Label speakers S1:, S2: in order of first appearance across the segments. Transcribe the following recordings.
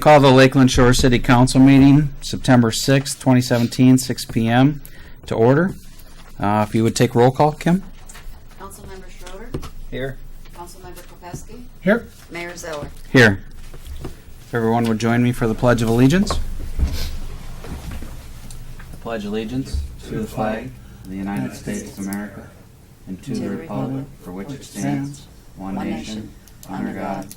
S1: Call the Lakeland Shore City Council meeting, September 6th, 2017, 6 p.m. to order. If you would take roll call, Kim?
S2: Councilmember Schroeder.
S1: Here.
S2: Councilmember Kopesky.
S3: Here.
S2: Mayor Zeller.
S1: Here. If everyone would join me for the Pledge of Allegiance. I pledge allegiance to the flag of the United States of America and to the republic for which it stands, one nation, under God,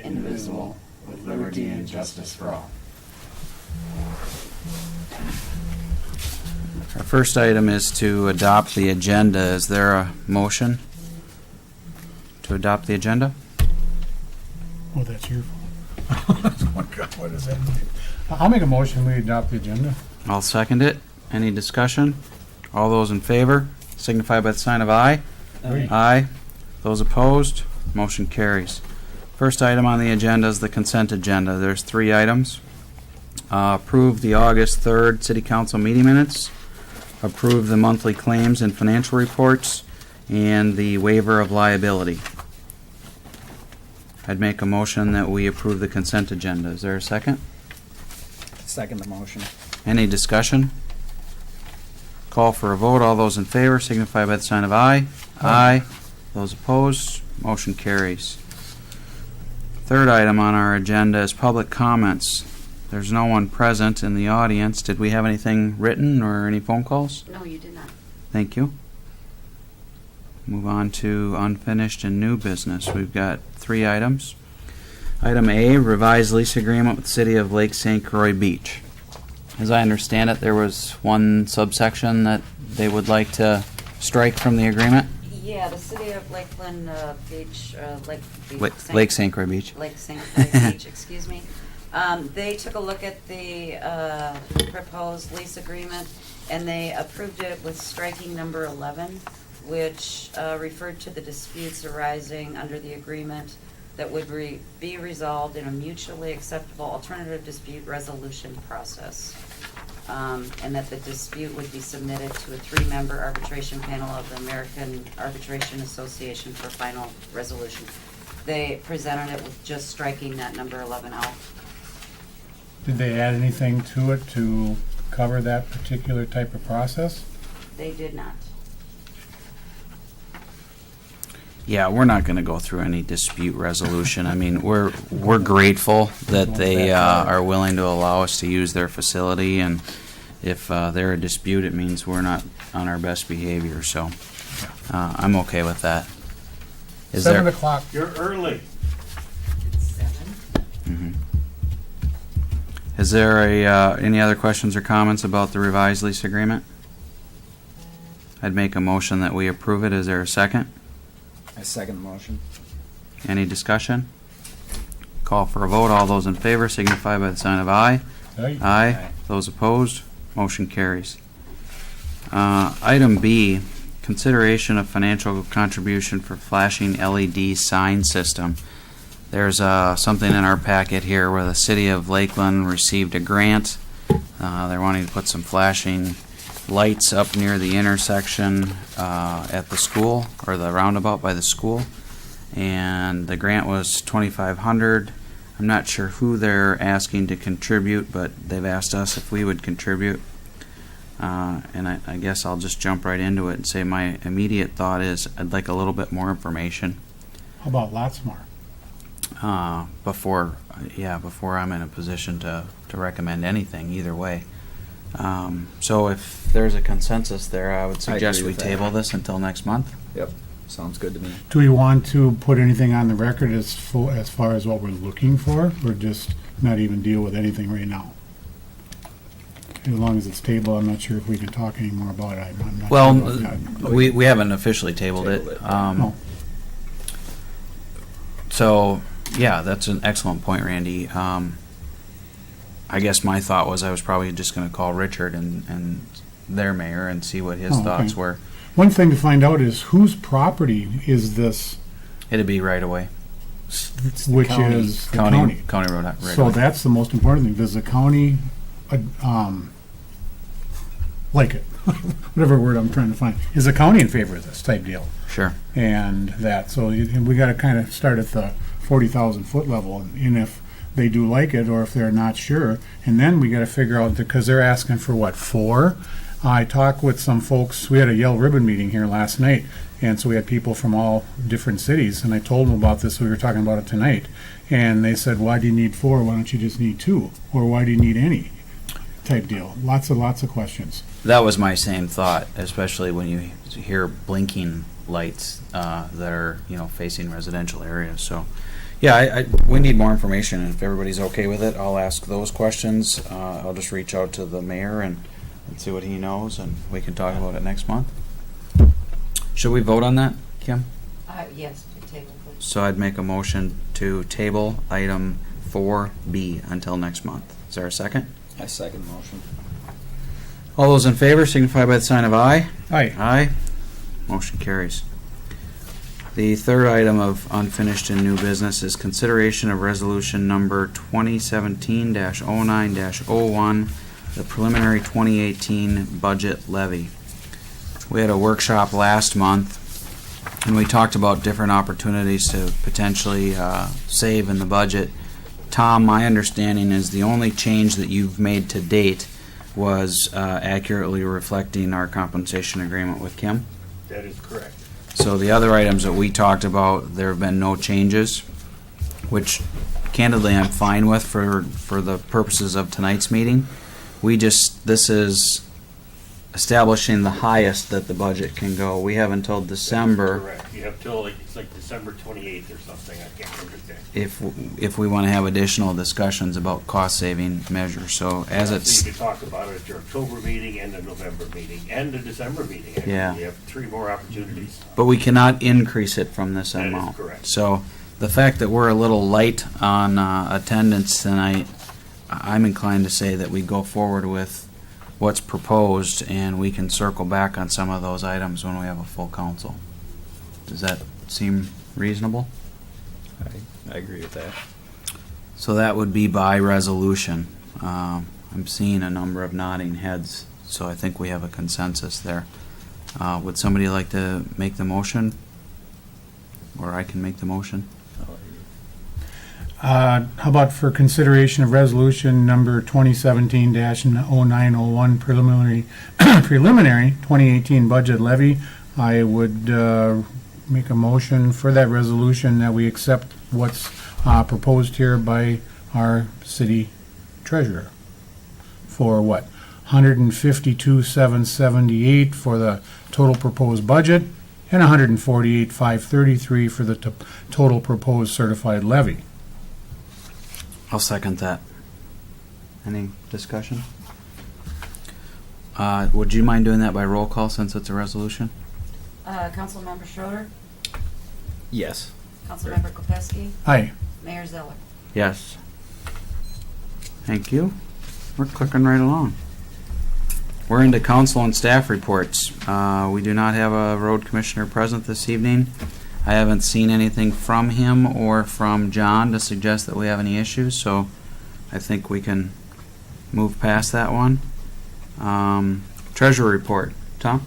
S1: indivisible, with liberty and justice for all. Our first item is to adopt the agenda. Is there a motion to adopt the agenda?
S3: Oh, that's your fault. Oh, God, what does that mean? I'll make a motion we adopt the agenda.
S1: I'll second it. Any discussion? All those in favor signify by the sign of aye.
S3: Aye.
S1: Aye. Those opposed, motion carries. First item on the agenda is the consent agenda. There's 3 items. Approve the August 3rd City Council meeting minutes. Approve the monthly claims and financial reports, and the waiver of liability. I'd make a motion that we approve the consent agenda. Is there a second?
S4: Second the motion.
S1: Any discussion? Call for a vote. All those in favor signify by the sign of aye. Aye. Those opposed, motion carries. Third item on our agenda is public comments. There's no one present in the audience. Did we have anything written or any phone calls?
S2: No, you did not.
S1: Thank you. Move on to unfinished and new business. We've got 3 items. Item A, revised lease agreement with the City of Lake St. Croix Beach. As I understand it, there was one subsection that they would like to strike from the agreement.
S2: Yeah, the city of Lakeland Beach,
S1: Lake St. Croix Beach.
S2: Lake St. Croix Beach, excuse me. They took a look at the proposed lease agreement, and they approved it with striking number 11, which referred to the disputes arising under the agreement that would be resolved in a mutually acceptable alternative dispute resolution process. And that the dispute would be submitted to a 3-member arbitration panel of the American Arbitration Association for final resolution. They presented it with just striking that number 11 out.
S3: Did they add anything to it to cover that particular type of process?
S2: They did not.
S1: Yeah, we're not going to go through any dispute resolution. I mean, we're grateful that they are willing to allow us to use their facility, and if they're a dispute, it means we're not on our best behavior. So I'm okay with that. Is
S3: 7
S1: there?
S3: o'clock.
S5: You're early.
S2: It's 7.
S1: Mhm. Is there any other questions or comments about the revised lease agreement? I'd make a motion that we approve it. Is there a second?
S4: I second the motion.
S1: Any discussion? Call for a vote. All those in favor signify by the sign of aye.
S3: Aye.
S1: Aye. Those opposed, motion carries. Item B, consideration of financial contribution for flashing LED sign system. There's something in our packet here where the City of Lakeland received a grant. They're wanting to put some flashing lights up near the intersection at the school, or the roundabout by the school, and the grant was $2,500. I'm not sure who they're asking to contribute, but they've asked us if we would contribute, and I guess I'll just jump right into it and say my immediate thought is I'd like a little bit more information
S3: How about lots more?
S1: before I'm in a position to recommend anything either way. So if there's a consensus there, I would suggest
S4: agree
S1: we
S4: with that.
S1: table this until next month.
S4: Yep. Sounds good to me.
S3: Do we want to put anything on the record as far as what we're looking for, or just not even deal with anything right now? As long as it's tabled, I'm not sure if we can talk any more about it. I'm not
S1: Well,
S3: sure about that.
S1: we haven't officially tabled it.
S3: No.
S1: So, yeah, that's an excellent point, Randy. I guess my thought was I was probably just going to call Richard and their mayor and see what his
S3: Oh, okay.
S1: thoughts were.
S3: One thing to find out is whose property is this,
S1: It'd be right away.
S3: which is the county.
S1: County road. Right
S3: So
S1: away.
S3: that's the most important thing. Does the county, like it? Whatever word I'm trying to find. Is the county in favor of this type deal?
S1: Sure.
S3: And that, so we got to kind of start at the 40,000 foot level. And if they do like it or if they're not sure. And then we gotta figure out, because they're asking for what, 4? I talked with some folks, we had a Yellow Ribbon meeting here last night, and so we had people from all different cities, and I told them about this, we were talking about it tonight. And they said, why do you need 4? Why don't you just need 2? Or why do you need any? Type deal. Lots of questions.
S1: That was my same thought, especially when you hear blinking lights that are, facing residential areas. So, yeah, we need more information. And if everybody's okay with it, I'll ask those questions. I'll just reach out to the mayor and see what he knows, and we can talk about it next month. Should we vote on that, Kim?
S2: Yes, to table, please.
S1: So I'd make a motion to table item 4B until next month. Is there a second?
S4: I second the motion.
S1: All those in favor signify by the sign of aye.
S3: Aye.
S1: Aye. Motion carries. The third item of unfinished and new business is consideration of resolution number 2017-09-01, the preliminary 2018 budget levy. We had a workshop last month, and we talked about different opportunities to potentially save in the budget. Tom, my understanding is the only change that you've made to date was accurately reflecting our compensation agreement with Kim.
S5: That is correct.
S1: So the other items that we talked about, there have been no changes, which candidly I'm fine with for the purposes of tonight's meeting. This is establishing the highest that the budget can go. We have until December.
S5: Correct. You have till, it's like December 28th or something, I can't remember exactly.
S1: If we want to have additional discussions about cost-saving measures. So as
S5: So
S1: it's,
S5: you can talk about it at your October meeting and the November meeting and the December meeting. Actually.
S1: Yeah.
S5: You have 3 more opportunities.
S1: but we cannot increase it from this
S5: That is
S1: amount.
S5: correct.
S1: So the fact that we're a little light on attendance tonight, I'm inclined to say that we go forward with what's proposed, and we can circle back on some of those items when we have a full council. Does that seem reasonable?
S4: I agree with that.
S1: So that would be by resolution. I'm seeing a number of nodding heads, so I think we have a consensus there. Would somebody like to make the motion? Or I can make the motion?
S3: How about for consideration of resolution number 2017-0901 preliminary 2018 budget levy? I would make a motion for that resolution that we accept what's proposed here by our city treasurer. For what? $152,778 for the total proposed budget and $148,533 for the total proposed certified levy.
S1: I'll second that. Any discussion? Would you mind doing that by roll call since it's a resolution?
S2: Councilmember Schroeder,
S4: Yes.
S2: Councilmember Kopesky,
S3: Aye.
S2: Mayor Zeller.
S1: Yes. Thank you. We're clicking right along. We're into council and staff reports. We do not have a road commissioner present this evening. I haven't seen anything from him or from John to suggest that we have any issues, so I think we can move past that one. Treasurer report. Tom?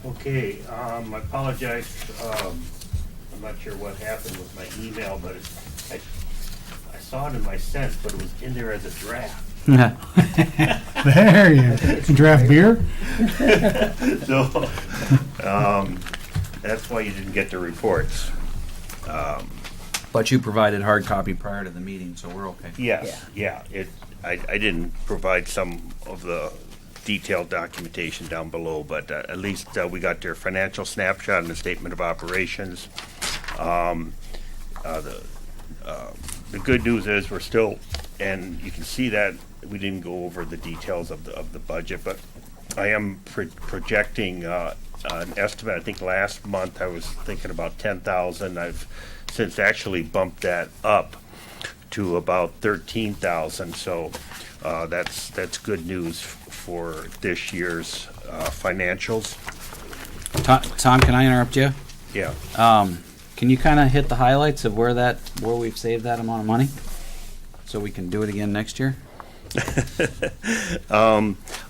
S5: Okay, I apologize. I'm not sure what happened with my email, but I saw it in my sent, but it was in there as a draft.
S3: There you go. Draft beer?
S5: So, that's why you didn't get the reports.
S1: But you provided hard copy prior to the meeting, so we're okay.
S5: Yes, yeah. I didn't provide some of the detailed documentation down below, but at least we got their financial snapshot and the statement of operations. The good news is we're still, and you can see that we didn't go over the details of the budget, but I am projecting an estimate. I think last month I was thinking about 10,000. I've since actually bumped that up to about 13,000. So that's good news for this year's financials.
S1: Tom, can I interrupt you?
S5: Yeah.
S1: Can you kind of hit the highlights of where we've saved that amount of money, so we can do it again next year?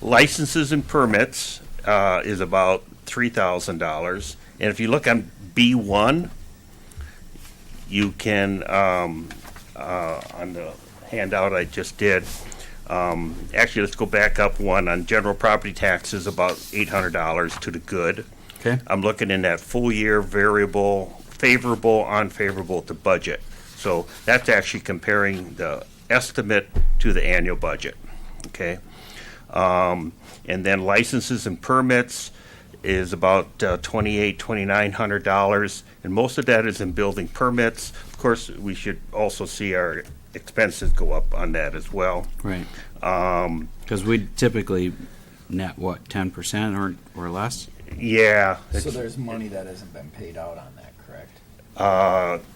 S5: Licenses and permits is about $3,000, and if you look on B1, you can on the handout I just did. Actually, let's go back up one on general property taxes, about $800 to the good.
S1: Okay.
S5: I'm looking in that full year variable, favorable, unfavorable to budget. So that's actually comparing the estimate to the annual budget, okay? And then licenses and permits is about $2,900, and most of that is in building permits. Of course, we should also see our expenses go up on that as well.
S1: Right. Because we typically net, what, 10% or less?
S5: Yeah.
S4: So there's money that hasn't been paid out on that, correct?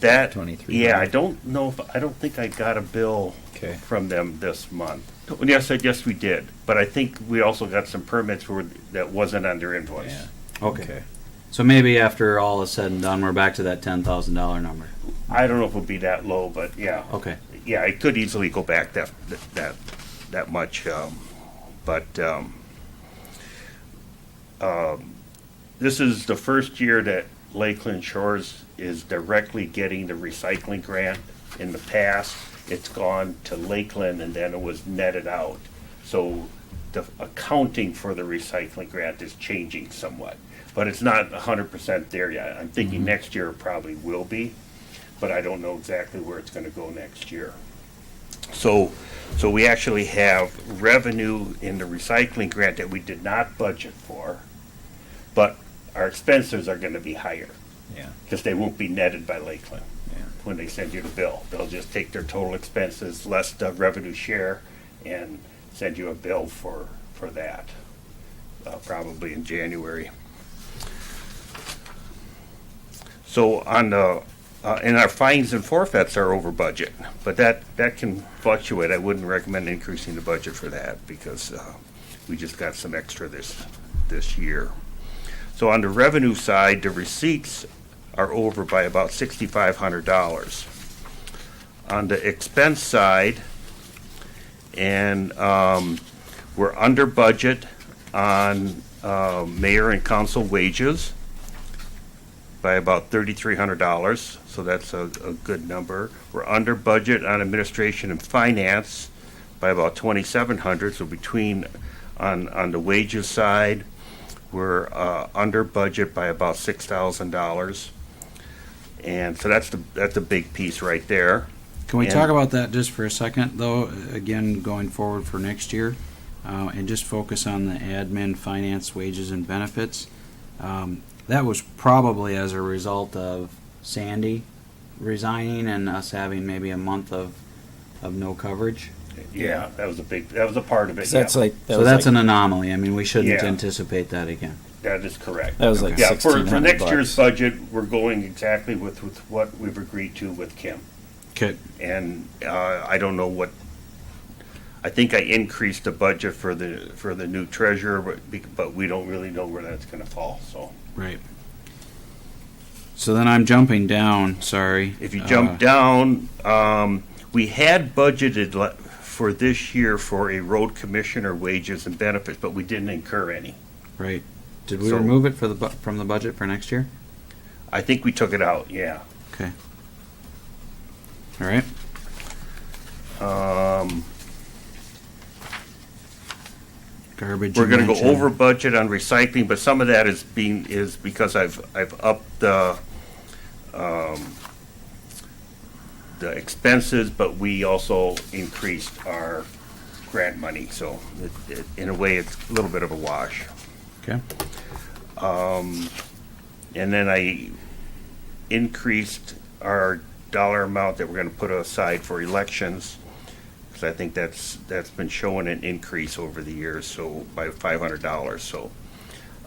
S5: That,
S4: 23.
S5: yeah, I don't know if, I don't think I got a bill
S4: Okay.
S5: from them this month. Yes, yes, we did, but I think we also got some permits that wasn't under invoice.
S4: Yeah.
S1: Okay. So maybe after all is said and done, we're back to that $10,000 number.
S5: I don't know if it'll be that low, but yeah.
S1: Okay.
S5: Yeah, it could easily go back that much, but this is the first year that Lakeland Shores is directly getting the recycling grant. In the past, it's gone to Lakeland and then it was netted out. So the accounting for the recycling grant is changing somewhat, but it's not 100% there yet. I'm thinking next year it probably will be, but I don't know exactly where it's going to go next year. So we actually have revenue in the recycling grant that we did not budget for, but our expenses are going to be higher
S4: Yeah.
S5: because they won't be netted by Lakeland
S4: Yeah.
S5: when they send you the bill. They'll just take their total expenses less the revenue share and send you a bill for that, probably in January. So on the, and our fines and forfeits are over budget, but that can fluctuate. I wouldn't recommend increasing the budget for that because we just got some extra this year. So on the revenue side, the receipts are over by about $6,500. On the expense side, and we're under budget on mayor and council wages by about $3,300, so that's a good number. We're under budget on administration and finance by about $2,700, so between, on the wages side, we're under budget by about $6,000. And so that's a big piece right there.
S1: Can we
S5: And-
S1: talk about that just for a second, though, again, going forward for next year? And just focus on the admin, finance, wages, and benefits. That was probably as a result of Sandy resigning and us having maybe a month of no coverage.
S5: Yeah, that was a part of it,
S4: 'Cause
S5: yeah.
S4: that's like
S1: So that's an anomaly. I mean, we shouldn't
S5: Yeah.
S1: anticipate that again.
S5: That is correct.
S4: that was like
S5: Yeah, for
S4: $1,600
S5: next year's
S4: bucks.
S5: budget, we're going exactly with what we've agreed to with Kim.
S1: Okay.
S5: And I don't know what, I think I increased the budget for the new treasurer, but we don't really know where that's gonna fall, so.
S1: Right. So then I'm jumping down, sorry.
S5: If you jump down, we had budgeted for this year for a road commissioner wages and benefits, but we didn't incur any.
S1: Right. Did we
S5: So-
S1: remove it from the budget for next year?
S5: I think we took it out, yeah.
S1: Okay. All right. Garbage.
S5: We're
S1: you
S5: gonna go
S1: mentioned.
S5: over budget on recycling, but some of that is because I've upped the expenses, but we also increased our grant money, so in a way, it's a little bit of a wash.
S1: Okay.
S5: And then I increased our dollar amount that we're gonna put aside for elections, because I think that's been showing an increase over the years, so by $500, so.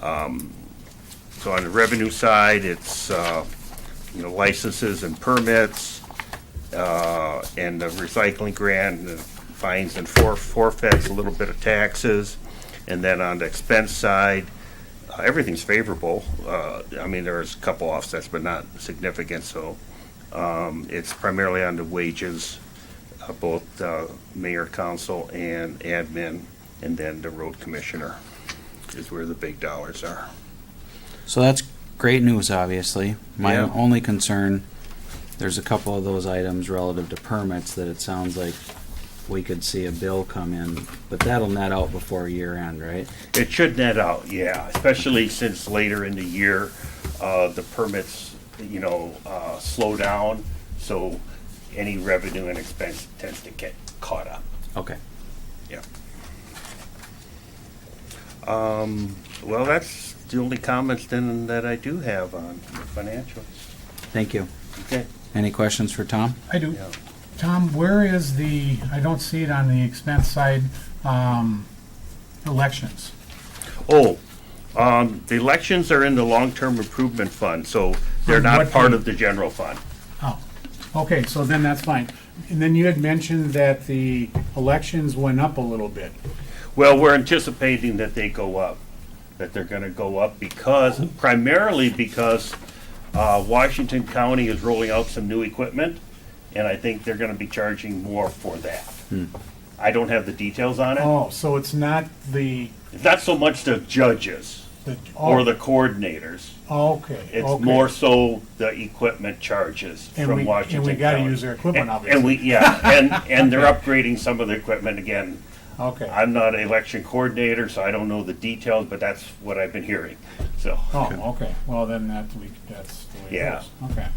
S5: So on the revenue side, it's, licenses and permits, and the recycling grant, and the fines and forfeits, a little bit of taxes. And then on the expense side, everything's favorable. I mean, there's a couple offsets, but not significant, so it's primarily on the wages, both mayor, council, and admin, and then the road commissioner is where the big dollars are.
S1: So that's great news, obviously. My
S5: Yeah.
S1: only concern, there's a couple of those items relative to permits that it sounds like we could see a bill come in, but that'll net out before year end, right?
S5: It should net out, yeah, especially since later in the year, the permits, slow down, so any revenue and expense tends to get caught up,
S1: Okay.
S5: yeah. Well, that's the only comments then that I do have on the financials.
S1: Thank you.
S5: Okay.
S1: Any questions for Tom?
S3: I do.
S5: Yeah.
S3: Tom, where is I don't see it on the expense side, elections.
S5: Oh, the elections are in the long-term improvement fund, so they're
S3: On
S5: not
S3: what
S5: part
S3: page?
S5: of the general fund.
S3: Oh, okay, so then that's fine. And then you had mentioned that the elections went up a little bit.
S5: Well, we're anticipating that they go up, that they're gonna go up primarily because Washington County is rolling out some new equipment, and I think they're gonna be charging more for that. I don't have the details on it.
S3: Oh, so it's not
S5: It's not so much the judges or the coordinators.
S3: Okay.
S5: It's
S3: okay.
S5: more so the equipment charges
S3: And
S5: from
S3: we-
S5: Washington
S3: and we
S5: County.
S3: gotta use their equipment,
S5: And we, yeah, and they're upgrading some of the equipment again.
S3: Okay.
S5: I'm not an election coordinator, so I don't know the details, but that's what I've been hearing, so.
S3: Oh, okay. Well, then that's the way
S5: Yeah.
S3: it goes. Okay.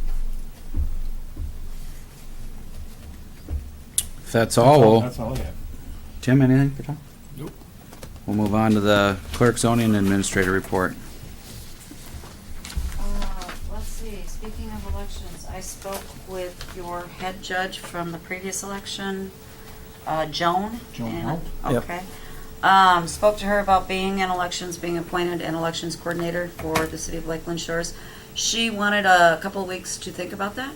S1: If that's all, we'll
S3: That's all I have.
S1: Tim, anything for Tom? Nope. We'll move on to the clerk zoning administrator report.
S2: Let's see, speaking of elections, I spoke with your head judge from the previous election, Joan.
S3: Joan
S2: and-
S3: Hope?
S1: Yep.
S2: Okay. Spoke to her about being in elections, being appointed an elections coordinator for the city of Lakeland Shores. She wanted a couple of weeks to think about that,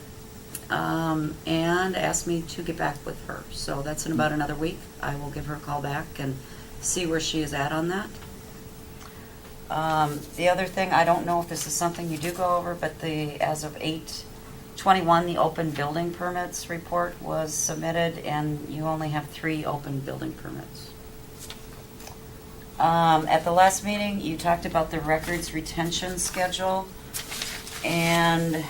S2: and asked me to get back with her. So that's in about another week. I will give her a call back and see where she is at on that. The other thing, I don't know if this is something you do go over, but as of 8/21, the open building permits report was submitted, and you only have 3 open building permits. At the last meeting, you talked about the records retention schedule, and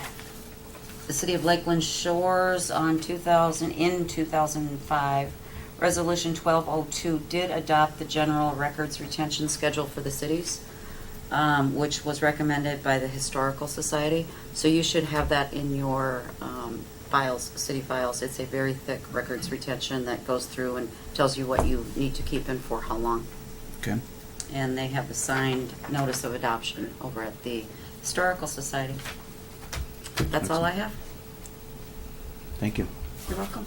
S2: the City of Lakeland Shores in 2005, Resolution 1202 did adopt the general records retention schedule for the cities, which was recommended by the Historical Society. So you should have that in your files, city files. It's a very thick records retention that goes through and tells you what you need to keep in for how long.
S1: Okay.
S2: And they have the signed notice of adoption over at the Historical Society. That's all I have.
S1: Thank you.
S2: You're welcome.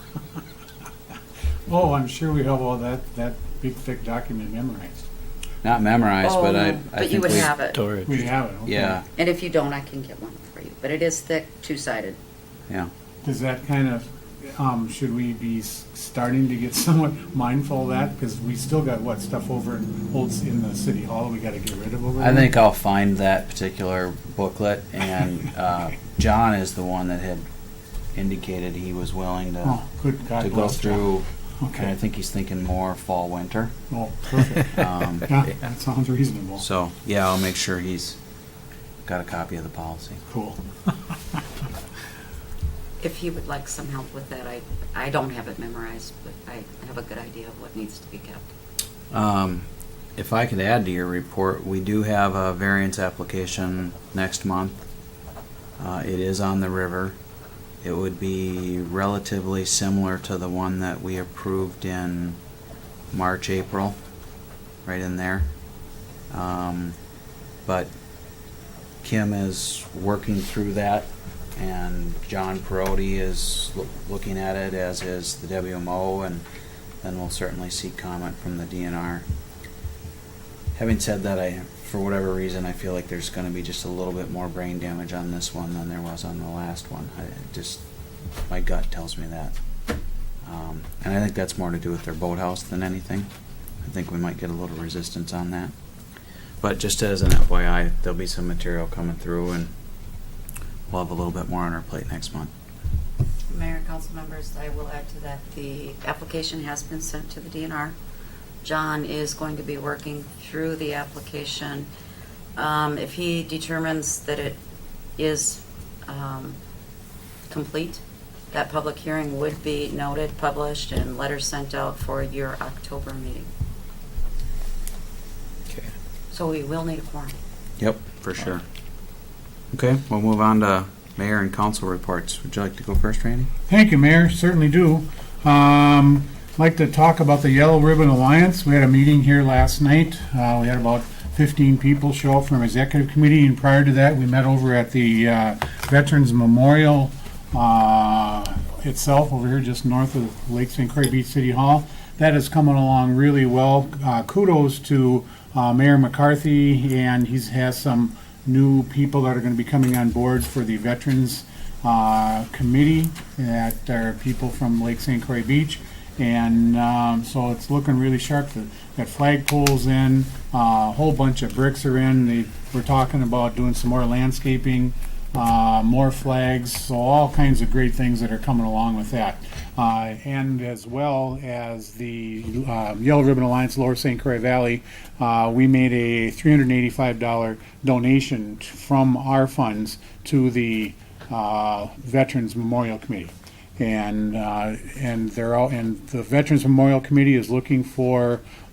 S3: Oh, I'm sure we have all that big thick document memorized.
S1: Not memorized, but I
S2: But
S1: think
S2: you would
S1: we,
S2: have it.
S3: We have it, okay.
S1: yeah,
S2: And if you don't, I can get one for you. But it is thick, two-sided.
S1: yeah.
S3: Does that kind of, should we be starting to get somewhat mindful of that? Because we still got, stuff over in the city hall we gotta get rid of over there?
S1: I think I'll find that particular booklet, and John is the one that had indicated he was willing to
S3: Oh, good God
S1: to go
S3: bless John.
S1: through. And I
S3: Okay.
S1: think he's thinking more fall winter.
S3: Oh, perfect.
S1: Um,
S3: Yeah, that sounds reasonable.
S1: so yeah, I'll make sure he's got a copy of the policy.
S3: Cool.
S2: If you would like some help with that, I don't have it memorized, but I have a good idea of what needs to be kept.
S1: If I could add to your report, we do have a variance application next month. It is on the river. It would be relatively similar to the one that we approved in March, April, right in there. But Kim is working through that, and John Perotti is looking at it, as is the WMO, and then we'll certainly seek comment from the DNR. Having said that, for whatever reason, I feel like there's going to be just a little bit more brain damage on this one than there was on the last one. My gut tells me that. And I think that's more to do with their boathouse than anything. I think we might get a little resistance on that. But just as an FYI, there'll be some material coming through, and we'll have a little bit more on our plate next month.
S2: Mayor and council members, I will add to that, the application has been sent to the DNR. John is going to be working through the application. If he determines that it is complete, that public hearing would be noted, published, and letters sent out for your October meeting.
S4: Okay.
S2: So we will need a quorum.
S1: Yep, for sure. Okay, we'll move on to mayor and council reports. Would you like to go first, Randy?
S3: Thank you, Mayor, certainly do. Like to talk about the Yellow Ribbon Alliance. We had a meeting here last night. We had about 15 people show up from executive committee, and prior to that, we met over at the Veterans Memorial itself, over here just north of Lake St. Croix Beach City Hall. That is coming along really well. Kudos to Mayor McCarthy, and he has some new people that are going to be coming on board for the Veterans Committee that are people from Lake St. Croix Beach. And so it's looking really sharp. That flagpole's in, a whole bunch of bricks are in. We're talking about doing some more landscaping, more flags, so all kinds of great things that are coming along with that. And as well as the Yellow Ribbon Alliance Lower St. Croix Valley, we made a $385 donation from our funds to the Veterans Memorial Committee. And the Veterans Memorial Committee is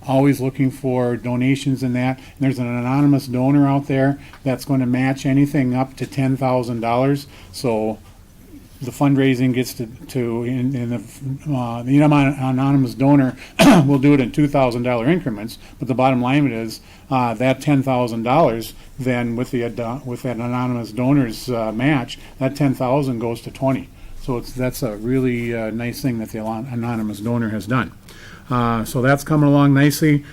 S3: always looking for donations in that. And there's an anonymous donor out there that's going to match anything up to $10,000. So the fundraising gets to the anonymous donor will do it in $2,000 increments. But the bottom line is that $10,000 then with that anonymous donor's match, that $10,000 goes to $20,000. So that's a really nice thing that the anonymous donor has done. So that's coming along nicely.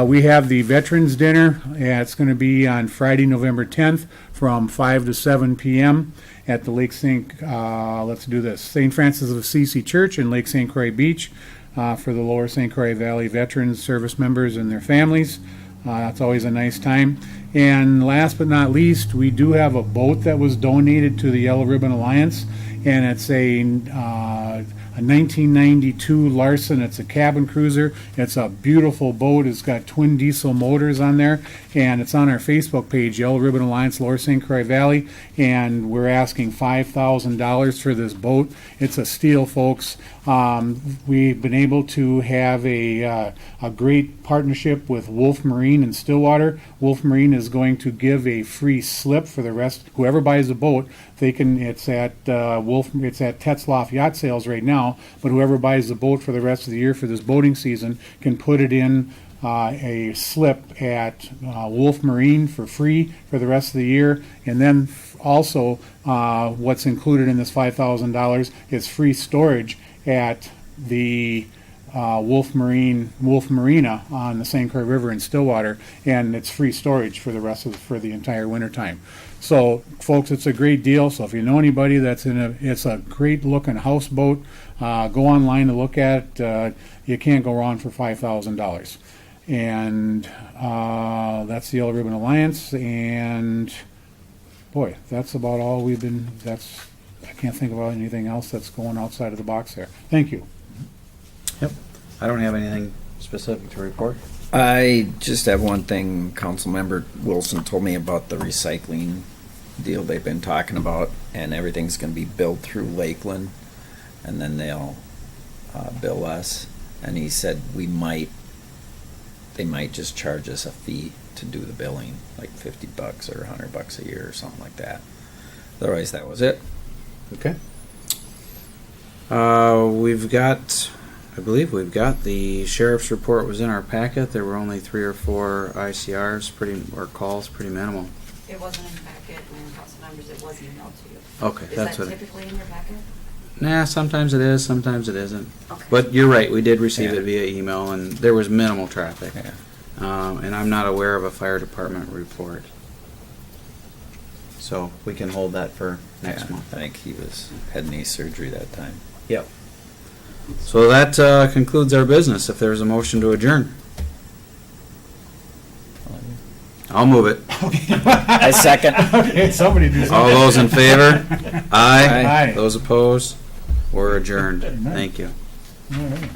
S3: We have the Veterans Dinner. It's going to be on Friday, November 10th from 5 to 7 p.m. at the St. Francis of Assisi Church in Lake St. Croix Beach for the Lower St. Croix Valley Veterans service members and their families. It's always a nice time. And last but not least, we do have a boat that was donated to the Yellow Ribbon Alliance. And it's a 1992 Larson. It's a cabin cruiser. It's a beautiful boat. It's got twin diesel motors on there, and it's on our Facebook page, Yellow Ribbon Alliance Lower St. Croix Valley, and we're asking $5,000 for this boat. It's a steal, folks. We've been able to have a great partnership with Wolf Marine in Stillwater. Wolf Marine is going to give a free slip for the rest. Whoever buys a boat, it's at Tetzloff Yacht Sales right now, but whoever buys the boat for the rest of the year for this boating season can put it in a slip at Wolf Marine for free for the rest of the year. And then also what's included in this $5,000 is free storage at the Wolf Marina on the St. Croix River in Stillwater, and it's free storage for the entire wintertime. So, folks, it's a great deal. So if you know anybody it's a great looking houseboat. Go online and look at it. You can't go wrong for $5,000. And that's the Yellow Ribbon Alliance. And boy, that's about all I can't think about anything else that's going outside of the box there. Thank you.
S1: Yep. I don't have anything specific to report.
S4: I just have one thing. Councilmember Wilson told me about the recycling deal they've been talking about, and everything's going to be billed through Lakeland, and then they'll bill us. And he said they might just charge us a fee to do the billing, like $50 or $100 a year or something like that. Otherwise, that was it.
S1: Okay. I believe we've got the sheriff's report was in our packet. There were only 3 or 4 ICRs, calls, pretty minimal.
S2: It wasn't in your packet, and council members, it was emailed to you.
S1: Okay,
S2: Is
S1: that's
S2: that
S1: what.
S2: typically in your packet?
S1: Nah, sometimes it is, sometimes it isn't.
S2: Okay.
S1: But you're right, we did receive
S4: Yeah.
S1: it via email, and there was minimal traffic.
S4: Yeah.
S1: And I'm not aware of a fire department report. So we can hold that for next
S4: Yeah,
S1: month.
S4: I think he had knee surgery that time.
S1: Yep. So that concludes our business. If there's a motion to adjourn, I'll move it.
S4: I second.
S3: Okay, somebody do something.
S1: All those in favor? Aye.
S3: Aye.
S1: Those opposed? We're adjourned. Thank you.
S3: All right.